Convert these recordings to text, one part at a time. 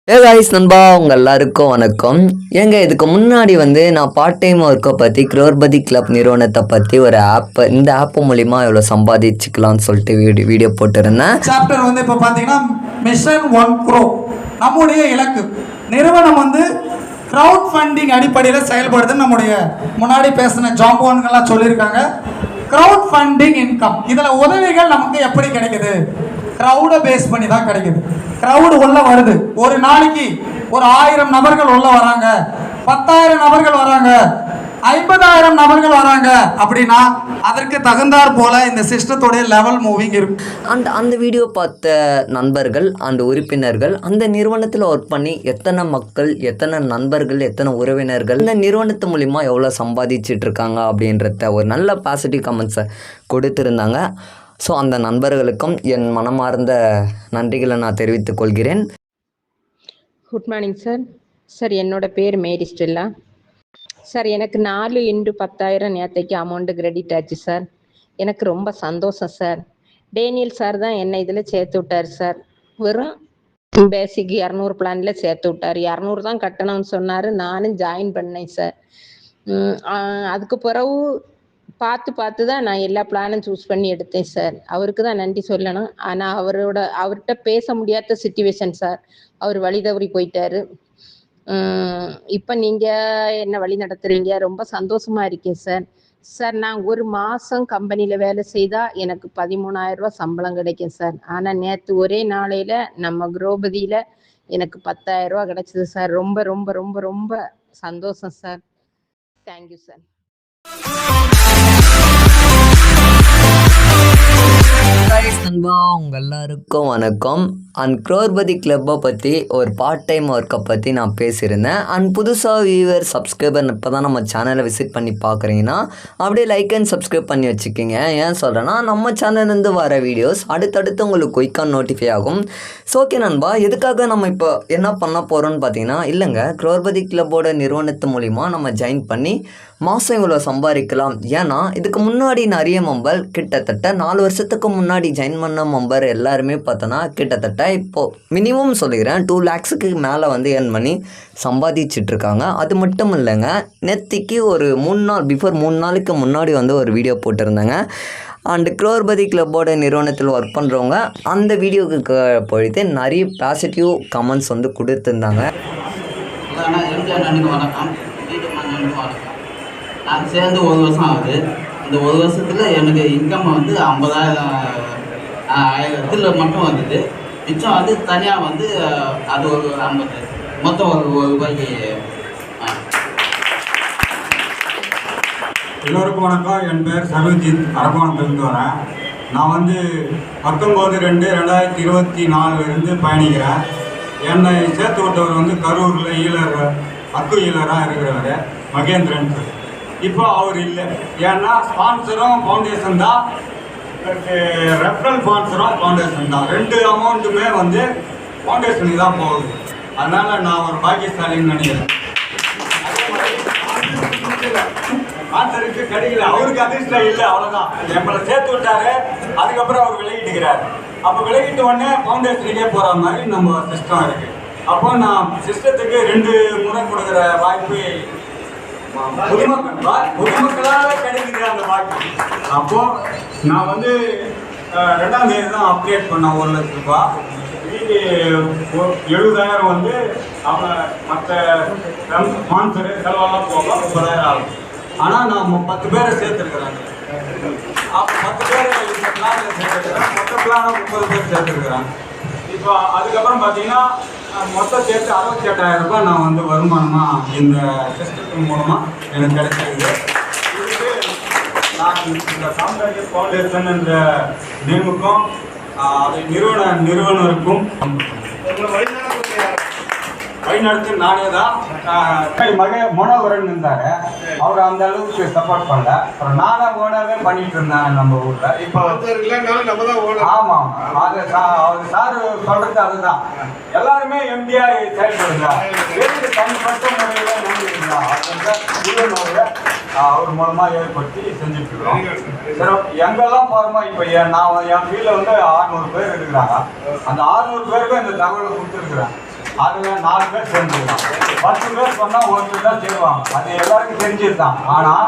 Guys நண்பா உங்கள் எல்லாருக்கும் வணக்கம். ஏங்க இதுக்கு முன்னாடி நான் பார்ட் டைம் ஒர்க்கை பற்றி க்ரோர்பதி கிளப் நிறுவனத்தை பற்றி ஒரு இந்த ஆப் மூலிமா எவ்வளோ சம்பாதிச்சுக்கலாம்னு சொல்லிட்டு வீடியோ போட்டிருந்தேன். சாப்டர் இப்போ பார்த்தீங்கன்னா மிஷன் 1 crore நம்முடைய இலக்கு. நிறுவனம் க்ரௌட் ஃபண்டிங் அடிப்படையில் செயல்படுதுன்னு நம்முடைய முன்னாடி பேசின ஜாம்போன்கள்லாம் சொல்லியிருக்காங்க. க்ரௌட் ஃபண்டிங் இன்கம், இதில் உதவிகள் நமக்கு எப்படி கிடைக்குது? க்ரௌடை பேஸ் பண்ணி தான் கிடைக்குது. க்ரௌடு உள்ள வருது. ஒரு நாளைக்கு ஒரு 1000 நபர்கள் உள்ள வராங்க, 10,000 நபர்கள் வராங்க, 50,000 நபர்கள் வராங்க அப்படின்னா அதற்கு தகுந்தாற் போல இந்த சிஸ்டத்தோடைய லெவல் மூவிங் இருக்கும். அந்த வீடியோ பார்த்த நண்பர்கள் அந்த உறுப்பினர்கள் அந்த நிறுவனத்தில் ஒர்க் பண்ணி எத்தனை மக்கள், எத்தனை நண்பர்கள், எத்தனை உறவினர்கள் இந்த நிறுவனத்து மூலிமா எவ்வளோ சம்பாதிச்சிட்டு இருக்காங்க அப்படின்றத ஒரு நல்ல பாசிட்டிவ் கமெண்ட்ஸை கொடுத்துருந்தாங்க. ஸோ அந்த நண்பர்களுக்கும் என் மனமார்ந்த நன்றிகளை நான் தெரிவித்துக் கொள்கிறேன். Good morning sir. சார் என்னோட பேர் மேரி ஸ்டெல்லா. சார் எனக்கு 4 × 10,000 நேற்றைக்கு அமௌண்ட்டு கிரெடிட் ஆச்சு சார். எனக்கு ரொம்ப சந்தோஷம் சார். டேனியல் சார் தான் என்னை இதில் சேர்த்து விட்டார் சார். வெறும் பேசிக் 200 பிளானில் சேர்த்து விட்டார். 200 தான் கட்டணும்னு சொன்னார். நானும் ஜாயின் பண்ணேன் சார். அதுக்கு பிறகு பார்த்து தான் நான் எல்லா பிளானும் சூஸ் பண்ணி எடுத்தேன் சார். அவருக்கு தான் நன்றி சொல்லணும். ஆனால் அவர்கிட்ட பேச முடியாத சிச்சுவேஷன் சார். அவர் வழி தவறி போயிட்டாரு. இப்போ நீங்கள் என்ன வழி நடத்துறீங்க, ரொம்ப சந்தோஷமா இருக்கேன் சார். சார் நான் ஒரு மாதம் கம்பெனியில் வேலை செய்தால் எனக்கு 13,000 ரூபா சம்பளம் கிடைக்கும் சார். ஆனால் நேற்று ஒரே நாளையில் நம்ம க்ரோபதியில் எனக்கு 10,000 ரூபா கிடைச்சிது சார். ரொம்ப ரொம்ப ரொம்ப ரொம்ப சந்தோஷம் சார். Thank you sir. நண்பா உங்கள் எல்லாருக்கும் வணக்கம். க்ரோர்பதி கிளப்பை பற்றி ஒரு பார்ட் டைம் ஒர்க்கை பற்றி நான் பேசியிருந்தேன். புதுசாக வியூவர் சப்ஸ்கிரைபர் இப்போ தான் நம்ம சேனலை விசிட் பண்ணி பார்க்குறீங்கன்னா அப்படியே லைக் அண்ட் சப்ஸ்கிரைப் பண்ணி வச்சுக்கிங்க. ஏன் சொல்கிறேன்னா நம்ம சேனல்லேருந்து வர வீடியோஸ் அடுத்தடுத்து உங்களுக்கு குயிக்காக நோட்டிஃபை ஆகும். ஸோ ஓகே நண்பா, எதுக்காக நம்ம இப்போ என்ன பண்ண போகிறோன்னு பார்த்தீங்கன்னா, இல்லைங்க க்ரோர்பதி கிளப்போட நிறுவனத்து மூலிமா நம்ம ஜாயின் பண்ணி மாதம் இவ்வளோ சம்பாதிக்கலாம். ஏன்னா இதுக்கு முன்னாடி நிறைய மெம்பர் கிட்டத்தட்ட 4 வருஷத்துக்கு முன்னாடி ஜாயின் பண்ண மெம்பர் எல்லாருமே பார்த்தோன்னா கிட்டத்தட்ட இப்போது மினிமம் சொல்லிக்கிறேன் 2 lakhs மேலே ஏர்ன் பண்ணி சம்பாதிச்சிட்ருக்காங்க. அது மட்டும் இல்லைங்க, நேற்றுக்கு ஒரு 3 நாளுக்கு முன்னாடி ஒரு வீடியோ போட்டிருந்தாங்க. க்ரோர்பதி கிளப்போட நிறுவனத்தில் ஒர்க் பண்ணுறவங்க அந்த வீடியோவுக்கு பொழுது நிறைய பாசிட்டிவ் கமெண்ட்ஸ் கொடுத்துருந்தாங்க. நான் சேர்ந்து 1 வருஷம் ஆகுது. இந்த 1 வருஷத்தில் எனக்கு இன்கம் 50,000 மட்டும் வந்தது. மிச்சம் தனியாக அது ஒரு 50, மொத்தம் ஒரு ரூபாய்க்கு. எல்லோருக்கும் வணக்கம். என் பேர் சர்வஜித், அரக்கோணத்திலிருந்து வரேன். நான் 19/2/2024 பயணிக்கிறேன். என்னை சேர்த்து விட்டவர் கரூரில் அக்கு ஈழராக இருக்கிறவர் மகேந்திரன் சார். இப்போ அவர் இல்லை. ஏன்னா ஸ்பான்சரும் ஃபவுண்டேஷன் தான், ரெஃபரல் ஸ்பான்சரும் ஃபவுண்டேஷன் தான். 2 அமௌண்ட்டுமே ஃபவுண்டேஷனுக்கு தான் போகுது. அதனால் நான் ஒரு பாக்கியசாலின்னு நினைக்கிறேன். ஸ்பான்சருக்கு கிடைக்கல, அவருக்கு அதிர்ஷ்டம் இல்லை, அவ்வளோதான். நம்மளை சேர்த்து விட்டாரு, அதுக்கப்புறம் அவர் விலகிட்டுக்கிறார். அப்போ விலகிட்டு உடனே ஃபவுண்டேஷனுக்கே போகிற மாதிரி நம்ம சிஸ்டம் இருக்குது. அப்போ நான் சிஸ்டத்துக்கு 2 முறை கொடுக்குற வாய்ப்பு பொதுமக்களாக கிடைக்குது அந்த வாய்ப்பு. அப்போ நான் 2ஆம் தேதி தான் அப்டேட் பண்ணேன் 1 லட்ச ரூபா. 70,000 அவங்க மற்ற ஸ்பான்சரு செலவெல்லாம் போக 30,000 ஆகும். ஆனால் நான் 10 பேரை சேர்த்துருக்குறேன். அப்போ 10 பேர் இந்த பிளானில் சேர்த்துருக்குறேன். மொத்த பிளானை 30 பேர் சேர்த்துருக்குறேன். இப்போ அதுக்கப்புறம் பார்த்தீங்கன்னா மொத்தம் சேர்த்து 68,000 ரூபாய் நான் வருமானமாக இந்த சிஸ்டத்தின் மூலமாக எனக்கு கிடைச்சிருக்கு. இதுக்கு நான் இந்த சாம்ராஜ்ய ஃபவுண்டேஷன் என்ற நேமுக்கும் அதை நிறுவனருக்கும் வழிநடத்து நானே தான். மனோகரன் இருந்தார், அவர் அந்த அளவுக்கு சப்போர்ட் பண்ணல. அப்புறம் நானே ஓனாவே பண்ணிட்டு இருந்தேன் நம்ம ஊரில். இப்போ ஆமாம், அது அவர் சார் சொல்கிறது அதுதான். எல்லாருமே எம்டிஆர் செயல்படுங்க, தனிப்பட்ட முறையில் நம்பிக்கிறீங்களா அப்படின்ற அவர் மூலமாக ஏற்படுத்தி செஞ்சுட்டு இருக்கிறோம். சரி, எங்கெல்லாம் போகிறோமோ இப்போ நான் என் வீட்டில் 600 பேர் இருக்கிறாங்க. அந்த 600 பேருக்கும் இந்த தகவலை கொடுத்துருக்குறேன். அதில் 4 பேர் சேர்ந்துருக்கான். 10 பேர் சொன்னால் ஒருத்தர் தான் சேருவாங்க. அது எல்லாருக்கும் தெரிஞ்சதுதான். ஆனால்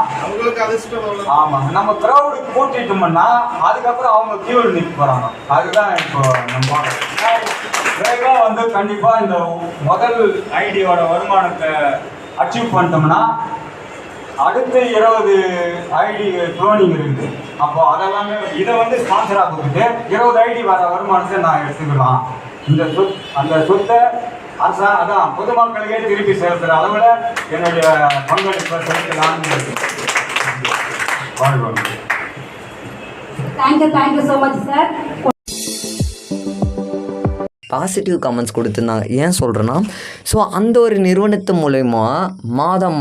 ஆமாங்க, நம்ம க்ரௌடு கூட்டிட்டோம்னா அதுக்கப்புறம் அவங்க கியூவில் நிற்க போகிறாங்க. அதுதான் இப்போ நம்ம விரைவாக வந்து கண்டிப்பாக இந்த முதல் ஐடியோட வருமானத்தை அச்சீவ் பண்ணிட்டோம்னா அடுத்து 20 ஐடி க்ளோனிங் இருக்குது. அப்போ அதெல்லாமே இதை வந்து ஸ்பான்சராக கொடுத்துட்டு 20 ஐடி வர வருமானத்தை நான் எடுத்துக்கலாம். அந்த சொத்தை அதான் பொதுமக்களுக்கே திருப்பி செலுத்துகிற அளவில் என்னுடைய பங்களிப்பை செலுத்தலாம்னு வாழ்வாங்க. Thank you so much sir. Positive comments கொடுத்துருந்தாங்க. ஏன் சொல்கிறேன்னா, ஸோ அந்த ஒரு நிறுவனத்து மூலயமா மாதம்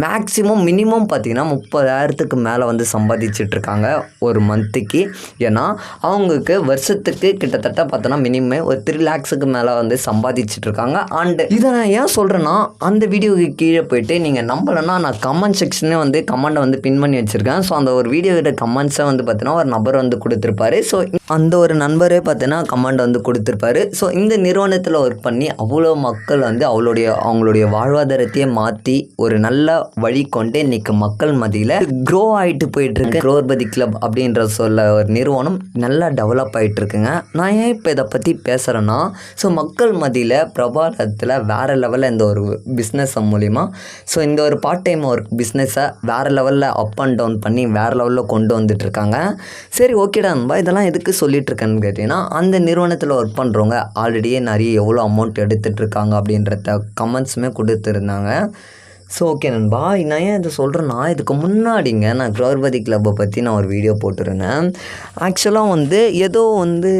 மேக்ஸிமம் மினிமம் பார்த்திங்கன்னா 30,000க்கு மேலே வந்து சம்பாதிச்சிட்ருக்காங்க ஒரு மந்த்துக்கு. ஏன்னா அவங்களுக்கு வருஷத்துக்கு கிட்டத்தட்ட பார்த்தோன்னா மினிமம் ஒரு 3 lakhsக்கு மேலே வந்து சம்பாதிச்சிட்ருக்காங்க. அண்டு இதை நான் ஏன் சொல்கிறேன்னா, அந்த வீடியோவுக்கு கீழே போய்ட்டு நீங்கள் நம்பலைன்னா நான் கமெண்ட் செக்ஷனே வந்து கமெண்ட்டை வந்து பின் பண்ணி வச்சுருக்கேன். ஸோ அந்த ஒரு வீடியோட கமெண்ட்ஸை வந்து பார்த்தீங்கன்னா ஒரு நபர் வந்து கொடுத்துருப்பாரு. ஸோ அந்த ஒரு நண்பரே பார்த்தீங்கன்னா கமெண்ட் வந்து கொடுத்துருப்பாரு. ஸோ இந்த நிறுவனத்தில் ஒர்க் பண்ணி அவ்வளோ மக்கள் வந்து அவங்களுடைய வாழ்வாதாரத்தையே மாற்றி ஒரு நல்ல வழி கொண்டு இன்றைக்கி மக்கள் மத்தியில் க்ரோ ஆகிட்டு போயிட்டுருக்கு. க்ரோர்பதி கிளப் அப்படின்ற ஒரு நிறுவனம் நல்லா டெவலப் ஆகிட்டுருக்குங்க. நான் ஏன் இப்போ இதை பற்றி பேசுகிறேன்னா, ஸோ மக்கள் மத்தியில் பிரபாலத்தில் வேறு லெவலில் இந்த ஒரு பிஸ்னஸ் மூலிமா ஸோ இந்த ஒரு பார்ட் டைம் ஒர்க் பிஸ்னஸை வேறு லெவலில் அப் அண்ட் டவுன் பண்ணி வேறு லெவலில் கொண்டு வந்துட்டுருக்காங்க. சரி, ஓகேடா நண்பா, இதெல்லாம் எதுக்கு சொல்லிகிட்ருக்கேன்னு கேட்டிங்கன்னா, அந்த நிறுவனத்தில் ஒர்க் பண்ணுறவங்க ஆல்ரெடியே நிறைய எவ்வளோ அமௌண்ட் எடுத்துகிட்ருக்காங்க அப்படின்றத கமெண்ட்ஸுமே கொடுத்துருந்தாங்க. ஸோ ஓகே நண்பா, நான் ஏன் இதை சொல்கிறேன்னா, இதுக்கு முன்னாடிங்க நான் க்ரோர்பதி கிளப்பை பற்றி நான் ஒரு வீடியோ போட்டிருந்தேன். ஆக்சுவலாக வந்து ஏதோ வந்து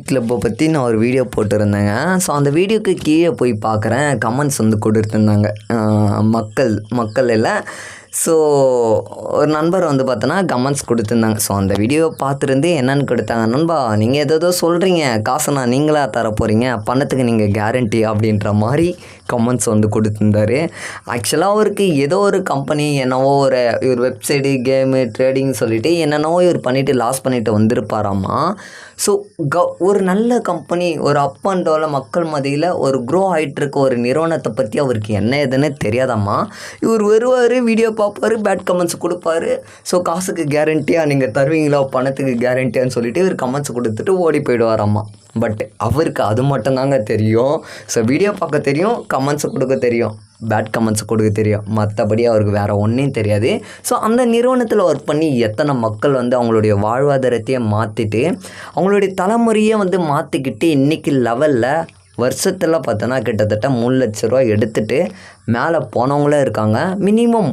கிளப்பை பற்றி நான் ஒரு வீடியோ போட்டிருந்தேங்க. ஸோ அந்த வீடியோக்கு கீழே போய் பார்க்குறேன், கமெண்ட்ஸ் வந்து கொடுத்துருந்தாங்க மக்கள் எல்லாம். ஸோ ஒரு நண்பர் வந்து பார்த்தோன்னா கமெண்ட்ஸ் கொடுத்துருந்தாங்க. ஸோ அந்த வீடியோ பார்த்துருந்து என்னென்னு கொடுத்தாங்க, நண்பா நீங்கள் ஏதோ சொல்கிறீங்க, காசை நான் நீங்களாக தர போகிறீங்க, பணத்துக்கு நீங்கள் கேரண்டி அப்படின்ற மாதிரி கமெண்ட்ஸ் வந்து கொடுத்துருந்தாரு. ஆக்சுவலாக அவருக்கு ஏதோ ஒரு கம்பெனி என்னவோ ஒரு வெப்சைட்டு கேமு ட்ரேடிங் சொல்லிவிட்டு என்னென்னவோ இவர் பண்ணிவிட்டு லாஸ் பண்ணிவிட்டு வந்திருப்பாராம்மா. ஸோ ஒரு நல்ல கம்பெனி ஒரு அப் அண்ட் டவுனில் மக்கள் மத்தியில் ஒரு க்ரோ ஆகிட்டுருக்க ஒரு நிறுவனத்தை பற்றி அவருக்கு என்ன எதுன்னு தெரியாதாம்மா. இவர் வருவார், வீடியோ பார்ப்பார், பேட் கமெண்ட்ஸ் கொடுப்பாரு. ஸோ காசுக்கு கேரண்டியாக நீங்கள் தருவீங்களா, பணத்துக்கு கேரண்டியான்னு சொல்லிவிட்டு இவர் கமெண்ட்ஸ் கொடுத்துட்டு ஓடி போயிடுவாராம்மா. பட் அவருக்கு அது மட்டும்தாங்க தெரியும். ஸோ வீடியோ பார்க்க தெரியும், கமெண்ட்ஸ் கொடுக்க தெரியும், பேட் கமெண்ட்ஸ் கொடுக்க தெரியும், மற்றபடி அவருக்கு வேறு ஒன்றும் தெரியாது. ஸோ அந்த நிறுவனத்தில் ஒர்க் பண்ணி எத்தனை மக்கள் வந்து அவங்களுடைய வாழ்வாதாரத்தையே மாற்றிட்டு அவங்களுடைய தலைமுறையை வந்து மாற்றிக்கிட்டு இன்றைக்கி லெவலில் வருஷத்தில் பார்த்தோன்னா கிட்டத்தட்ட 3 லட்ச ரூபா எடுத்துகிட்டு மேலே போனவங்களே இருக்காங்க. மினிமம்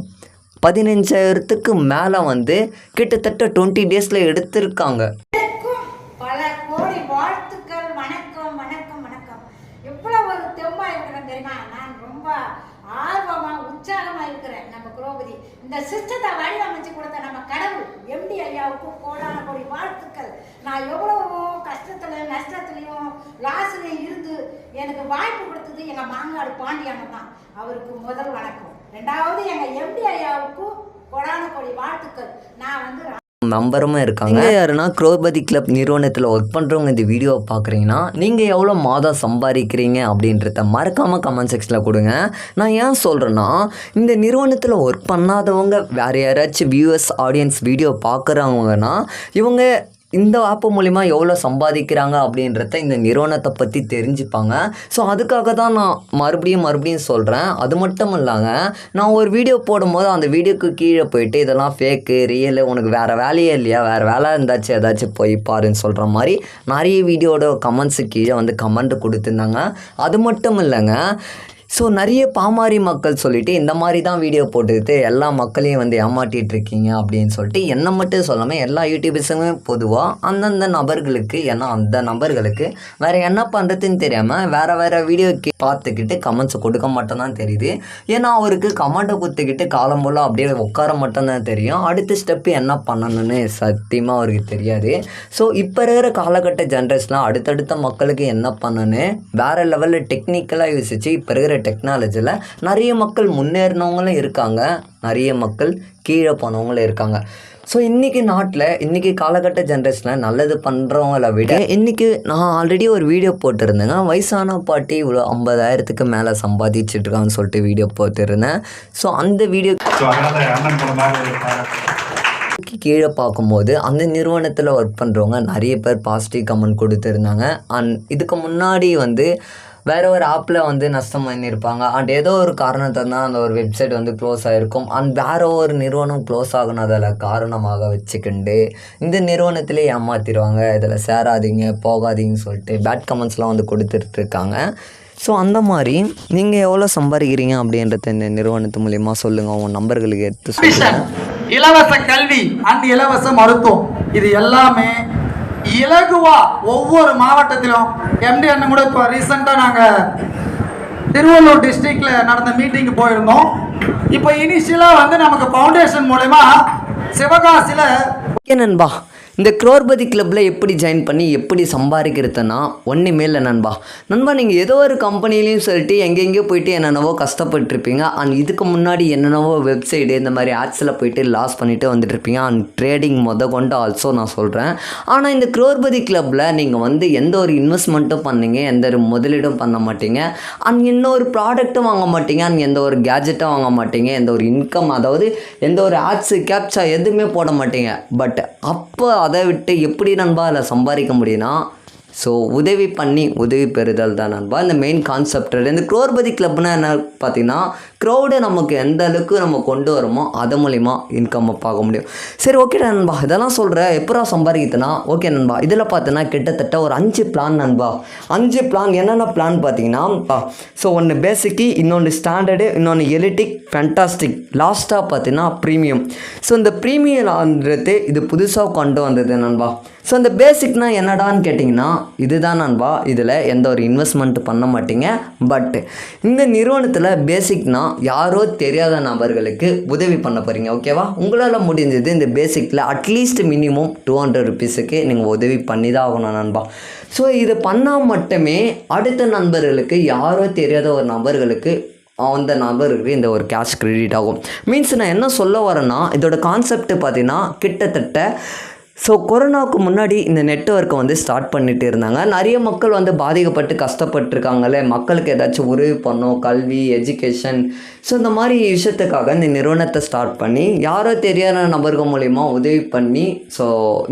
15,000க்கு மேலே வந்து கிட்டத்தட்ட 20 daysல எடுத்திருக்காங்க. பல கோடி வாழ்த்துக்கள். வணக்கம். எவ்வளவு ஒரு தெம்பா இருக்கிறேன் தெரியுமா? நான் ரொம்ப ஆர்வமா உற்சாகமா இருக்கிறேன். நம்ம குரோபதி இந்த சிஸ்டத்தை வடிவமைச்சு கொடுத்த நம்ம கடவுள் எம்டி ஐயாவுக்கு கோடான கோடி வாழ்த்துக்கள். நான் எவ்வளவோ கஷ்டத்துல நஷ்டத்துலையும் லாஸ்லையும் இருந்து எனக்கு வாய்ப்பு கொடுத்தது எங்க மாங்காடு பாண்டியண்ணன் தான். அவருக்கு முதல் வணக்கம். 2வது எங்க எம்டி ஐயாவுக்கு கோடான கோடி வாழ்த்துக்கள். நான் வந்து மெம்பரும் இருக்காங்க. யாருன்னா க்ரோர்பதி கிளப் நிறுவனத்தில் ஒர்க் பண்ணுறவங்க இந்த வீடியோவை பார்க்குறீங்கன்னா நீங்கள் எவ்வளோ மாதம் சம்பாதிக்கிறீங்க அப்படின்றத மறக்காமல் கமெண்ட் செக்ஷனில் கொடுங்க. நான் ஏன் சொல்கிறேன்னா, இந்த நிறுவனத்தில் ஒர்க் பண்ணாதவங்க வேறு யாராச்சும் வியூவர்ஸ் ஆடியன்ஸ் வீடியோ பார்க்குறவங்கன்னா இவங்க இந்த ஆப் மூலிமா எவ்வளோ சம்பாதிக்கிறாங்க அப்படின்றத இந்த நிறுவனத்தை பற்றி தெரிஞ்சுப்பாங்க. ஸோ அதுக்காக தான் நான் மறுபடியும் சொல்கிறேன். அது மட்டும் இல்லாங்க, நான் ஒரு வீடியோ போடும்போது அந்த வீடியோக்கு கீழே போயிட்டு இதெல்லாம் ஃபேக்கு ரியலு, உனக்கு வேறு வேலையே இல்லையா, வேறு வேலை இருந்தாச்சும் ஏதாச்சும் போய் பாருன்னு சொல்கிற மாதிரி நிறைய வீடியோட கமெண்ட்ஸு கீழே வந்து கமெண்ட் கொடுத்துருந்தாங்க. அது மட்டும் இல்லைங்க, ஸோ நிறைய பாமாரி மக்கள் சொல்லிவிட்டு இந்த மாதிரி தான் வீடியோ போட்டுக்கிட்டு எல்லா மக்களையும் வந்து ஏமாற்றிட்டு இருக்கீங்க அப்படின்னு சொல்லிட்டு என்னை மட்டும் சொல்லாமல் எல்லா யூடியூபர்ஸுமே பொதுவாக அந்தந்த நபர்களுக்கு, ஏன்னா அந்த நபர்களுக்கு வேறு என்ன பண்ணுறதுன்னு தெரியாமல் வேறு வீடியோ பார்த்துக்கிட்டு கமெண்ட்ஸ் கொடுக்க மட்டும்தான் தெரியுது. ஏன்னா அவருக்கு கமெண்ட்டை கொடுத்துக்கிட்டு காலம் போல் அப்படியே உட்கார மட்டும்தான் தெரியும். அடுத்த ஸ்டெப்பு என்ன பண்ணணும்னு சத்தியமாக அவருக்கு தெரியாது. ஸோ இப்போ இருக்கிற காலகட்ட ஜென்ரேஷனில் அடுத்தடுத்த மக்களுக்கு என்ன பண்ணணுன்னு வேறு லெவலில் டெக்னிக்கலாக யோசிச்சு இப்போ இருக்கிற டெக்னாலஜியில் நிறைய மக்கள் முன்னேறினவங்களும் இருக்காங்க, நிறைய மக்கள் கீழே போனவங்களும் இருக்காங்க. ஸோ இன்றைக்கி நாட்டில் இன்றைக்கி காலகட்ட ஜென்ரேஷனில் நல்லது பண்ணுறவங்கள விட இன்றைக்கி நான் ஆல்ரெடி ஒரு வீடியோ போட்டிருந்தேங்க, வயசான பாட்டி இவ்வளோ 50,000க்கு மேலே சம்பாதிச்சிட்ருக்கான்னு சொல்லிட்டு வீடியோ போட்டிருந்தேன். ஸோ அந்த வீடியோ கீழே பார்க்கும்போது அந்த நிறுவனத்தில் ஒர்க் பண்ணுறவங்க நிறைய பேர் பாசிட்டிவ் கமெண்ட் கொடுத்துருந்தாங்க. அண்ட் இதுக்கு முன்னாடி வேறு ஒரு ஆப்பில் நஷ்டம் பண்ணியிருப்பாங்க. அண்ட் ஏதோ ஒரு காரணத்தை தான் அந்த ஒரு வெப்சைட் க்ளோஸ் ஆகிருக்கும். அண்ட் வேறு ஒரு நிறுவனம் க்ளோஸ் ஆகுனதில் காரணமாக வச்சுக்கிண்டு இந்த நிறுவனத்திலே ஏமாற்றிடுவாங்க, இதில் சேராதீங்க போகாதீங்கன்னு சொல்லிட்டு பேட் கமெண்ட்ஸ்லாம் கொடுத்துட்ருக்காங்க. ஸோ அந்த மாதிரி நீங்கள் எவ்வளோ சம்பாதிக்கிறீங்க அப்படின்றத இந்த நிறுவனத்து மூலிமா சொல்லுங்கள், உங்கள் நம்பர்களுக்கு எடுத்து சொல்லுங்கள். இலவச கல்வி அண்ட் இலவச மருத்துவம் இது எல்லாமே இலகுவா ஒவ்வொரு மாவட்டத்திலும். எம்டி அண்ணன் கூட இப்போ ரீசெண்டாக நாங்கள் திருவள்ளூர் டிஸ்ட்ரிக்டில் நடந்த மீட்டிங்கு போயிருந்தோம். இப்போ இனிஷியலாக நமக்கு ஃபவுண்டேஷன் மூலமா சிவகாசியில் ஓகே நண்பா, இந்த குரோர்பதி கிளப்பில் எப்படி ஜாயின் பண்ணி எப்படி சம்பாதிக்கிறதுனா ஒன்றுமே இல்லை நண்பா. நீங்கள் ஏதோ ஒரு கம்பெனிலையும் சொல்லிட்டு எங்கெங்கேயோ போயிட்டு என்னென்னவோ கஷ்டப்பட்டுருப்பீங்க. அண்ட் இதுக்கு முன்னாடி என்னென்னவோ வெப்சைடு இந்த மாதிரி ஆட்ஸில் போயிட்டு லாஸ் பண்ணிவிட்டு வந்துட்டுருப்பீங்க. அண்ட் ட்ரேடிங் கொண்டு ஆல்சோ நான் சொல்கிறேன். ஆனால் இந்த குரோர்பதி கிளப்பில் நீங்கள் எந்த ஒரு இன்வெஸ்ட்மெண்ட்டும் பண்ணீங்க, எந்த ஒரு முதலீடும் பண்ண மாட்டீங்க, அண்ட் இன்னொரு ப்ராடக்ட்டும் வாங்க மாட்டீங்க, அண்ட் எந்த ஒரு கேஜெட்டும் வாங்க மாட்டீங்க, எந்த ஒரு இன்கம் அதாவது எந்த ஒரு ஆட்ஸு கேப்சா எதுவுமே போட மாட்டீங்க. பட் அப்போ அதை விட்டு எப்படி நண்பா அதில் சம்பாதிக்க முடியும்னா, ஸோ உதவி பண்ணி உதவி பெறுதல் தான் நண்பா இந்த மெயின் கான்செப்ட். இந்த குரோர்பதி கிளப்னா என்ன பார்த்தீங்கன்னா, க்ரௌடை நமக்கு எந்த அளவுக்கு நம்ம கொண்டு வரோமோ அது மூலிமா இன்கம் பார்க்க முடியும். சரி ஓகே நண்பா, இதெல்லாம் சொல்கிறேன் எப்படா சம்பாதிக்கிறதுனா, ஓகே நண்பா இதில் பார்த்தீங்கன்னா கிட்டத்தட்ட ஒரு 5 பிளான் நண்பா. 5 பிளான் என்னென்ன பிளான் பார்த்தீங்கன்னா, ஸோ ஒன்று பேசிக்கு, இன்னொன்று ஸ்டாண்டர்டு, இன்னொன்று எலிட்டிக், ஃபேண்டாஸ்டிக், லாஸ்ட்டாக பார்த்தீங்கன்னா ப்ரீமியம். ஸோ இந்த ப்ரீமியம்ன்றது இது புதுசாக கொண்டு வந்தது நண்பா. ஸோ இந்த பேசிக்னால் என்னடான்னு கேட்டிங்கன்னா இதுதான் நண்பா. இதில் எந்த ஒரு இன்வெஸ்ட்மெண்ட் பண்ண மாட்டீங்க. பட் இந்த நிறுவனத்தில் பேசிக்னா யாரோ தெரியாத நபர்களுக்கு உதவி பண்ண போகிறீங்க. ஓகேவா, உங்களால் முடிஞ்சது இந்த பேசிக்கில் அட்லீஸ்ட் மினிமம் 200 ருபீஸுக்கு நீங்கள் உதவி பண்ணி தான் ஆகணும் நண்பா. ஸோ இது பண்ணால் மட்டுமே அடுத்த நண்பர்களுக்கு யாரோ தெரியாத ஒரு நபர்களுக்கு அந்த நபருக்கு இந்த ஒரு கேஷ் கிரெடிட் ஆகும். மீன்ஸ் நான் என்ன சொல்ல வரேன்னா, இதோட கான்செப்ட் பார்த்தீங்கன்னா கிட்டத்தட்ட ஸோ கொரோனாவுக்கு முன்னாடி இந்த நெட்வொர்க்கை ஸ்டார்ட் பண்ணிட்டு இருந்தாங்க. நிறைய மக்கள் பாதிக்கப்பட்டு கஷ்டப்பட்டுருக்காங்களே, மக்களுக்கு ஏதாச்சும் உதவி பண்ணோம், கல்வி, எஜுகேஷன், ஸோ இந்த மாதிரி விஷயத்துக்காக இந்த நிறுவனத்தை ஸ்டார்ட் பண்ணி யாரோ தெரியாத நபர்கள் மூலிமா உதவி பண்ணி ஸோ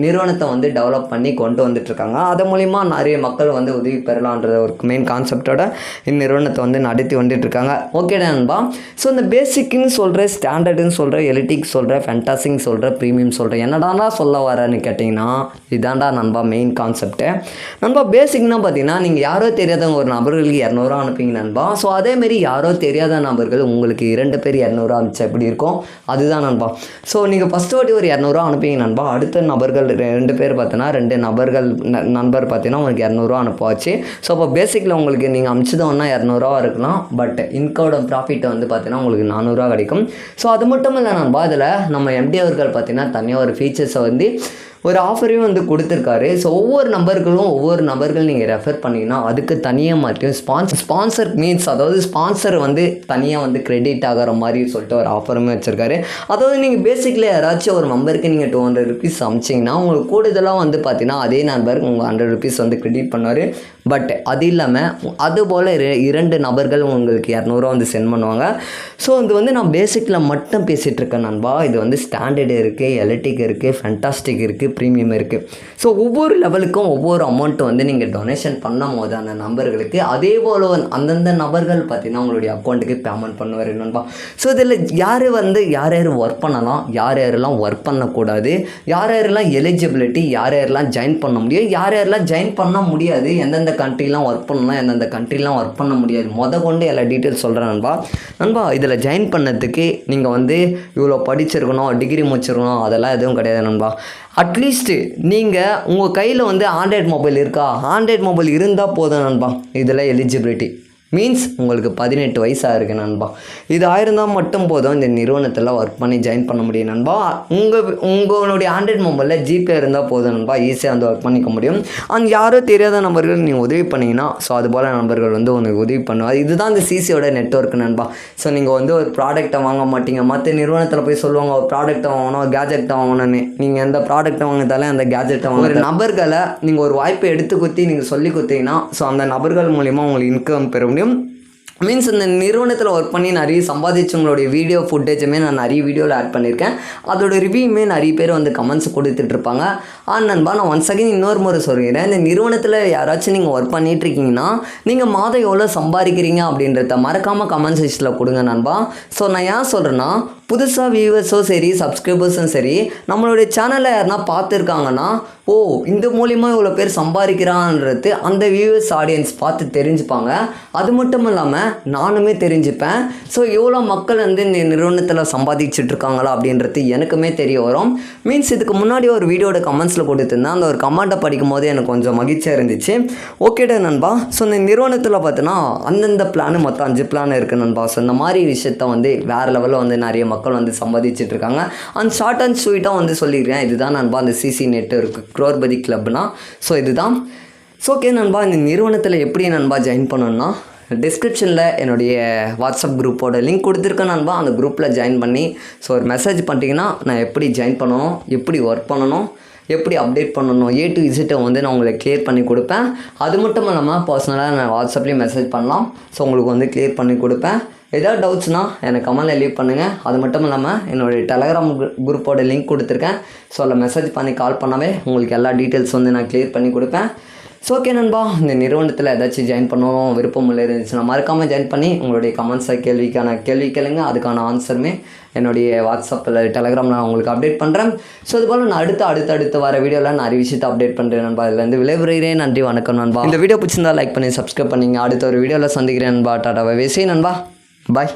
நிறுவனத்தை டெவலப் பண்ணி கொண்டு வந்துட்டுருக்காங்க. அது மூலிமா நிறைய மக்கள் உதவி பெறலான்ற ஒரு மெயின் கான்செப்டோட இந்த நிறுவனத்தை நடத்தி வந்துட்டுருக்காங்க. ஓகே நண்பா, ஸோ இந்த பேசிக்னு சொல்கிறேன், ஸ்டாண்டர்டுன்னு சொல்கிறேன், எலிட்டிக் சொல்கிறேன், ஃபேண்டாஸ்டிக் சொல்கிறேன், ப்ரீமியம் சொல்கிறேன், என்னடானா சொல்ல வரேன்னு கேட்டிங்கன்னா இதாண்டா நண்பா மெயின் கான்செப்ட்டு நண்பா. பேசிக்னா பார்த்தீங்கன்னா நீங்கள் யாரோ தெரியாதவங்க ஒரு நபர்களுக்கு 200 ரூபா அனுப்பிங்க நண்பா. ஸோ அதேமாரி யாரோ தெரியாத நபர்கள் உங்களுக்கு 2 பேர் 200 ரூபா அனுப்பிச்சா எப்படி இருக்கும், அதுதான் நண்பா. ஸோ நீங்கள் ஃபஸ்ட்டு வாட்டி ஒரு 200 ரூபா அனுப்பிங்க நண்பா. அடுத்த நபர்கள் 2 பேர் பார்த்தீங்கன்னா 2 நபர்கள் நண்பர் பார்த்தீங்கன்னா உங்களுக்கு 200 ரூபா அனுப்பாச்சு. ஸோ அப்போ பேசிக்கில் உங்களுக்கு நீங்கள் அனுப்பிச்சதோன்னா 200 ரூபா இருக்கலாம். பட் இன்கோட ப்ராஃபிட் பார்த்தீங்கன்னா உங்களுக்கு 400 ரூபா கிடைக்கும். ஸோ அது மட்டும் இல்லை நண்பா, இதில் நம்ம எம்டி அவர்கள் பார்த்தீங்கன்னா தனியாக ஒரு ஃபீச்சர்ஸை ஒரு ஆஃபரையும் கொடுத்துருக்காரு. ஸோ ஒவ்வொரு நபர்கள் நீங்கள் ரெஃபர் பண்ணிங்கன்னா அதுக்கு தனியாக மாற்றியும் ஸ்பான்சர் மீன்ஸ் அதாவது ஸ்பான்சர் தனியாக கிரெடிட் ஆகிற மாதிரி சொல்லிட்டு ஒரு ஆஃபருமே வச்சுருக்காரு. அதாவது நீங்கள் பேசிக்கில் யாராச்சும் ஒரு மெம்பருக்கு நீங்கள் 200 ருபீஸ் அமிச்சிங்கன்னா உங்களுக்கு கூடுதலாக பார்த்தீங்கன்னா அதே நம்பருக்கு உங்கள் 100 ருபீஸ் கிரெடிட் பண்ணுவார். பட் அது இல்லாமல் அதுபோல் 2 நபர்கள் உங்களுக்கு 200 ரூபா சென்ட் பண்ணுவாங்க. ஸோ இது நான் பேசிக்கில் மட்டும் பேசிகிட்ருக்கேன் நண்பா. இது ஸ்டாண்டர்டு இருக்குது, எலிட்டிக் இருக்குது, ஃபேண்டாஸ்டிக் இருக்குது, ப்ரீமியம் இருக்குது. ஸோ ஒவ்வொரு லெவலுக்கும் ஒவ்வொரு அமௌண்ட்டு நீங்கள் டொனேஷன் பண்ணும் போது அந்த நபர்களுக்கு அதே போல் அந்தந்த நபர்கள் பார்த்தீங்கன்னா உங்களுடைய அக்கௌண்ட்டுக்கு பேமெண்ட் பண்ணுவார் நண்பா. ஸோ இதில் யார் யார் ஒர்க் பண்ணலாம், யாரெல்லாம் ஒர்க் பண்ணக்கூடாது, யாரெல்லாம் எலிஜிபிலிட்டி, யாரெல்லாம் ஜாயின் பண்ண முடியும், யாரெல்லாம் ஜாயின் பண்ண முடியாது, எந்தெந்த கண்ட்ரிலாம் ஒர்க் பண்ணலாம், எந்தெந்த கண்ட்ரிலாம் ஒர்க் பண்ண முடியாது கொண்டு எல்லா டீட்டெயில்ஸ் சொல்கிறேன் நண்பா. இதில் ஜாயின் பண்ணதுக்கு நீங்கள் இவ்வளோ படிச்சிருக்கணும், டிகிரி முடிச்சிருக்கணும், அதெல்லாம் எதுவும் கிடையாது நண்பா. அட்லீஸ்ட்டு நீங்கள் உங்கள் கையில் ஆண்ட்ராய்ட் மொபைல் இருக்கா, ஆண்ட்ராய்ட் மொபைல் இருந்தால் போதும் நண்பா. இதில் எலிஜிபிலிட்டி மீன்ஸ் உங்களுக்கு 18 வயசாக இருக்குது நண்பா. இது ஆயிருந்தால் மட்டும் போதும் இந்த நிறுவனத்தில் ஒர்க் பண்ணி ஜாயின் பண்ண முடியும் நண்பா. உங்களுடைய ஆண்ட்ராய்ட் மொபைலில் ஜிபே இருந்தால் போதும் நண்பா, ஈஸியாக வந்து ஒர்க் பண்ணிக்க முடியும். அண்ட் யாரோ தெரியாத நபர்கள் நீங்கள் உதவி பண்ணிங்கன்னா ஸோ அதுபோல் நண்பர்கள் வந்து உங்களுக்கு உதவி பண்ணுவாங்க. இதுதான் இந்த சிசியோட நெட்வொர்க் நண்பா. ஸோ நீங்கள் வந்து ஒரு ப்ராடக்ட்டை வாங்க மாட்டீங்க, மற்ற நிறுவனத்தில் போய் சொல்லுவாங்க ஒரு ப்ராடக்ட்டை வாங்கணும் கேஜெட்டை வாங்கணும்னு. நீங்கள் எந்த ப்ராடக்ட்டை வாங்கினாலே அந்த கேஜெட்டை வாங்க ஒரு நபர்களை நீங்கள் ஒரு வாய்ப்பை எடுத்து குத்தி நீங்கள் சொல்லி கொடுத்தீங்கன்னா ஸோ அந்த நபர்கள் மூலிமா உங்களுக்கு இன்கம் பெற முடியும். மீன்ஸ் இந்த நிறுவனத்தில் ஒர்க் பண்ணி நிறைய சம்பாதிச்சவங்களுடைய வீடியோ ஃபுட்டேஜுமே நான் நிறைய வீடியோவில் ஆட் பண்ணியிருக்கேன். அதோட ரிவ்யூமே நிறைய பேர் வந்து கமெண்ட்ஸ் கொடுத்துட்ருப்பாங்க. நண்பா நான் ஒன்ஸ் அகைன் இன்னொரு முறை சொல்கிறேன், இந்த நிறுவனத்தில் யாராச்சும் நீங்கள் ஒர்க் பண்ணிகிட்ருக்கீங்கன்னா நீங்கள் மாதம் எவ்வளோ சம்பாதிக்கிறீங்க அப்படின்றத மறக்காமல் கமெண்ட் செக்ஷனில் கொடுங்க நண்பா. ஸோ நான் ஏன் சொல்கிறேன்னா, புதுசாக வியூவர்ஸும் சரி சப்ஸ்கிரைபர்ஸும் சரி நம்மளுடைய சேனலை யாருன்னா பார்த்துருக்காங்கன்னா ஓ இந்த மூலிமா இவ்வளோ பேர் சம்பாதிக்கிறான்றது அந்த வியூவர்ஸ் ஆடியன்ஸ் பார்த்து தெரிஞ்சுப்பாங்க. அது மட்டும் இல்லாமல் நானுமே தெரிஞ்சுப்பேன். ஸோ எவ்வளோ மக்கள் வந்து இந்த நிறுவனத்தில் சம்பாதிச்சிட்ருக்காங்களா அப்படின்றது எனக்குமே தெரிய வரும். மீன்ஸ் இதுக்கு முன்னாடி ஒரு வீடியோட கமெண்ட்ஸில் கொடுத்துருந்தேன். அந்த ஒரு கமெண்ட்டை படிக்கும் போது எனக்கு கொஞ்சம் மகிழ்ச்சியாக இருந்துச்சு. ஓகேடா நண்பா. ஸோ இந்த நிறுவனத்தில் பார்த்தோன்னா அந்தந்த பிளான் மொத்தம் 5 பிளான் இருக்குது நண்பா. ஸோ இந்த மாதிரி விஷயத்த வந்து வேறு லெவலில் வந்து நிறைய மக்கள் வந்து சம்பாதிச்சிட்ருக்காங்க. அண்ட் ஷார்ட் அண்ட் ஸ்வீட்டாக வந்து சொல்லிக்கிறேன், இதுதான் நண்பா அந்த சிசி நெட்வொர்க் க்ரோர்பதி கிளப்னா. ஸோ இதுதான். ஸோ ஓகே நண்பா, இந்த நிறுவனத்தில் எப்படி நண்பா ஜாயின் பண்ணணும்னா டிஸ்கிரிப்ஷனில் என்னுடைய வாட்ஸ்அப் குரூப்போட லிங்க் கொடுத்துருக்கேன் நண்பா. அந்த குரூப்பில் ஜாயின் பண்ணி ஸோ ஒரு மெசேஜ் பண்ணிட்டீங்கன்னா நான் எப்படி ஜாயின் பண்ணணும், எப்படி ஒர்க் பண்ணணும், எப்படி அப்டேட் பண்ணணும், A to Z வந்து நான் உங்களுக்கு கிளியர் பண்ணி கொடுப்பேன். அது மட்டும் இல்லாமல் பர்சனலாக நான் வாட்ஸ்அப்லேயும் மெசேஜ் பண்ணலாம். ஸோ உங்களுக்கு வந்து கிளியர் பண்ணி கொடுப்பேன். ஏதாவது டவுட்ஸ்னால் எனக்கு கமெண்ட்டில் லீவ் பண்ணுங்கள். அது மட்டும் இல்லாமல் என்னுடைய டெலகிராம் குரூப்போட லிங்க் கொடுத்துருக்கேன். ஸோ அதில் மெசேஜ் பண்ணி கால் பண்ணாவே உங்களுக்கு எல்லா டீட்டெயில்ஸ் வந்து நான் கிளியர் பண்ணி கொடுப்பேன். ஸோ ஓகே நண்பா, இந்த நிறுவனத்தில் ஏதாச்சும் ஜாயின் பண்ணணும் விருப்பம் இல்லை இருந்துச்சுன்னா மறக்காமல் ஜாயின் பண்ணி உங்களுடைய கமெண்ட்ஸை கேள்வி கேளுங்க. அதுக்கான ஆன்சருமே என்னுடைய வாட்ஸ்அப்பில் டெலகிராமில் நான் உங்களுக்கு அப்டேட் பண்ணுறேன். ஸோ அதுபோல் நான் அடுத்து வர வீடியோவில் நிறைய விஷயத்தை அப்டேட் பண்ணுறேன் நண்பா. இதுலேருந்து விளைவுறேன். நன்றி, வணக்கம் நண்பா. இந்த வீடியோ பிடிச்சிருந்தா லைக் பண்ணி சப்ஸ்கிரைப் பண்ணிங்க. அடுத்த ஒரு வீடியோவில் சந்திக்கிறேன் நண்பா. Tata bye bye. நண்பா பாய்.